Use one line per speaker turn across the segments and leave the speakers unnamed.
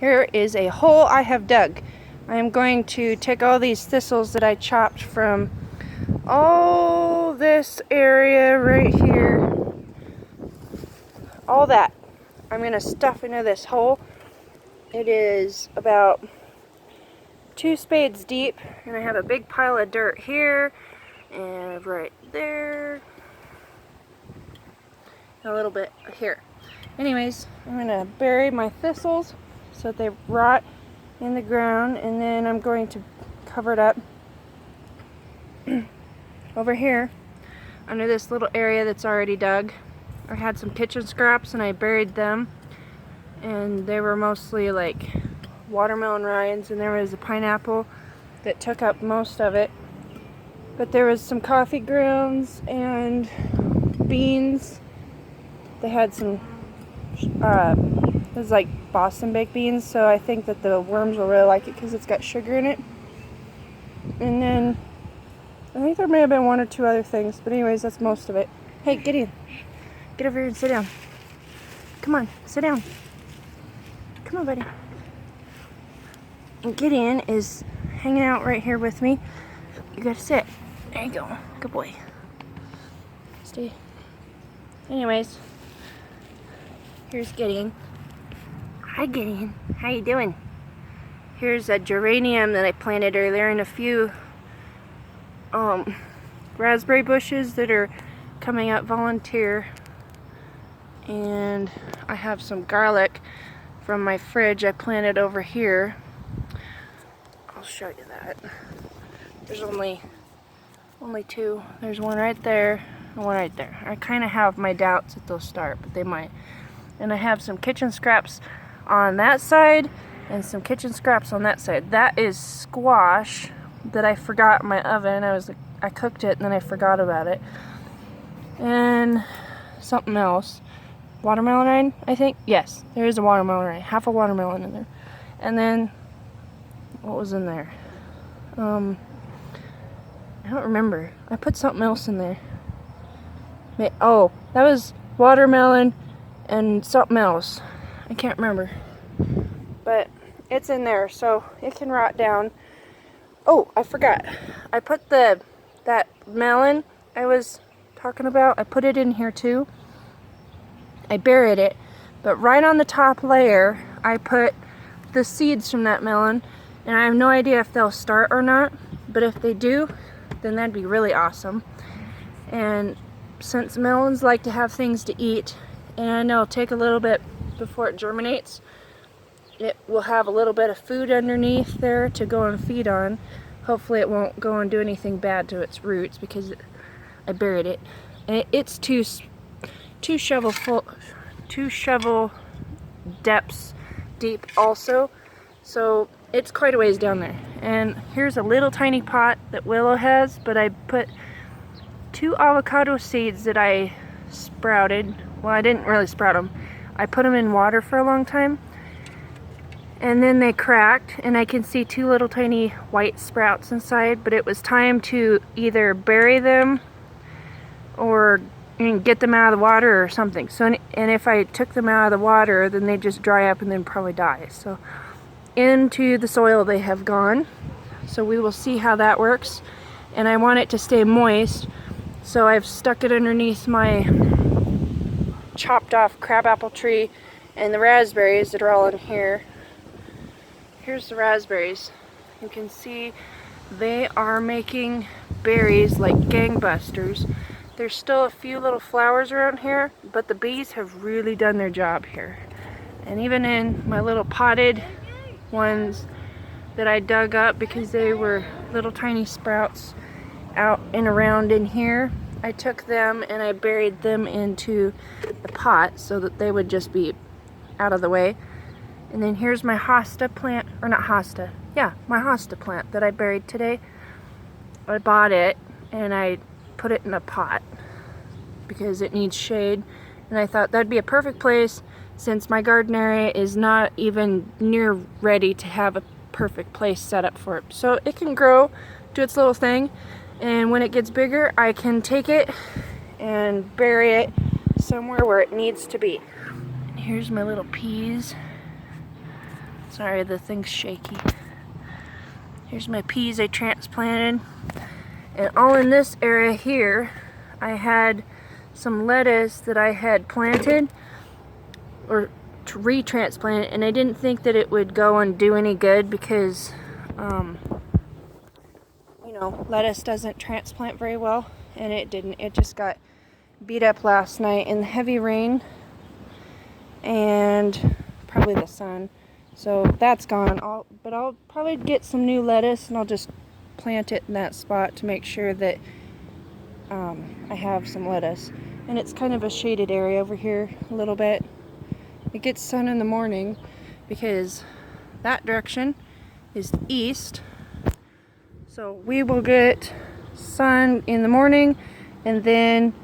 Here is a hole I have dug. I am going to take all these thistles that I chopped from all this area right here, all that. I'm going to stuff into this hole. It is about 2 spades deep, and I have a big pile of dirt here and right there, a little bit here. Anyways, I'm going to bury my thistles so that they rot in the ground, and then I'm going to cover it up over here under this little area that's already dug. I had some kitchen scraps and I buried them, and they were mostly like watermelon rinds, and there was a pineapple that took up most of it, but there was some coffee grounds and beans. They had some it was like Boston baked beans, so I think that the worms will really like it because it's got sugar in it. And then I think there may have been 1 or 2 other things, but anyways, that's most of it. Hey, Gideon, get over here and sit down. Come on, sit down. Come on, buddy. And Gideon is hanging out right here with me. You gotta sit. There you go. Good boy. Stay. Anyways, here's Gideon. Hi, Gideon. How you doing? Here's a geranium that I planted earlier, and a few raspberry bushes that are coming up volunteer. And I have some garlic from my fridge I planted over here. I'll show you that. There's only 2. There's one right there and one right there. I kind of have my doubts that they'll start, but they might. And I have some kitchen scraps on that side and some kitchen scraps on that side. That is squash that I forgot in my oven. I cooked it and then I forgot about it. And something else. Watermelon rind, I think? Yes, there is a watermelon rind. Half a watermelon in there. And then, what was in there? I don't remember. I put something else in there. Oh, that was watermelon and something else. I can't remember. But it's in there, so it can rot down. Oh, I forgot. I put that melon I was talking about, I put it in here too. I buried it, but right on the top layer I put the seeds from that melon, and I have no idea if they'll start or not, but if they do, then that'd be really awesome. And since melons like to have things to eat, and it'll take a little bit before it germinates, it will have a little bit of food underneath there to go and feed on. Hopefully it won't go and do anything bad to its roots because I buried it. And it's two shovel depths deep also, so it's quite a ways down there. And here's a little tiny pot that Willow has, but I put 2 avocado seeds that I sprouted. Well, I didn't really sprout them. I put them in water for a long time, and then they cracked, and I can see 2 little tiny white sprouts inside, but it was time to either bury them or get them out of the water or something. So, and if I took them out of the water, then they just dry up and then probably die. So into the soil they have gone. So we will see how that works. And I want it to stay moist, so I've stuck it underneath my chopped off crabapple tree and the raspberries that are all in here. Here's the raspberries. You can see they are making berries like gangbusters. There's still a few little flowers around here, but the bees have really done their job here. And even in my little potted ones that I dug up because they were little tiny sprouts out and around in here, I took them and I buried them into the pot so that they would just be out of the way. And then here's my hosta plant, or not hosta, yeah, my hosta plant that I buried today. I bought it and I put it in a pot because it needs shade, and I thought that'd be a perfect place since my garden area is not even near ready to have a perfect place set up for it. So it can grow, do its little thing, and when it gets bigger I can take it and bury it somewhere where it needs to be. Here's my little peas. Sorry, the thing's shaky. Here's my peas I transplanted. And all in this area here, I had some lettuce that I had planted or retransplanted, and I didn't think that it would go and do any good because, you know, lettuce doesn't transplant very well, and it didn't. It just got beat up last night in the heavy rain and probably the sun. So that's gone. But I'll probably get some new lettuce and I'll just plant it in that spot to make sure that I have some lettuce. And it's kind of a shaded area over here a little bit. It gets sun in the morning because that direction is east. So we will get sun in the morning and then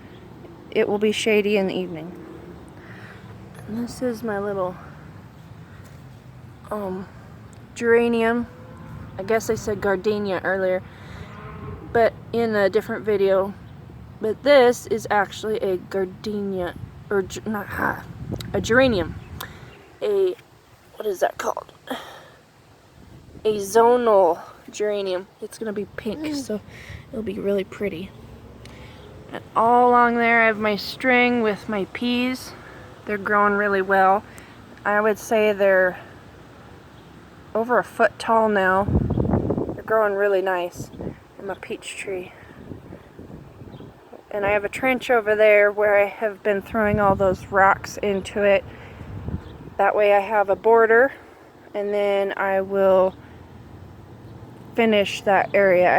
it will be shady in the evening. And this is my little geranium. I guess I said gardenia earlier, but in a different video. But this is actually a gardenia, or not a geranium. What is that called? A zonal geranium. It's gonna be pink, so it'll be really pretty. And all along there I have my string with my peas. They're growing really well. I would say they're over a foot tall now. They're growing really nice. And my peach tree. And I have a trench over there where I have been throwing all those rocks into it. That way I have a border, and then I will finish that area.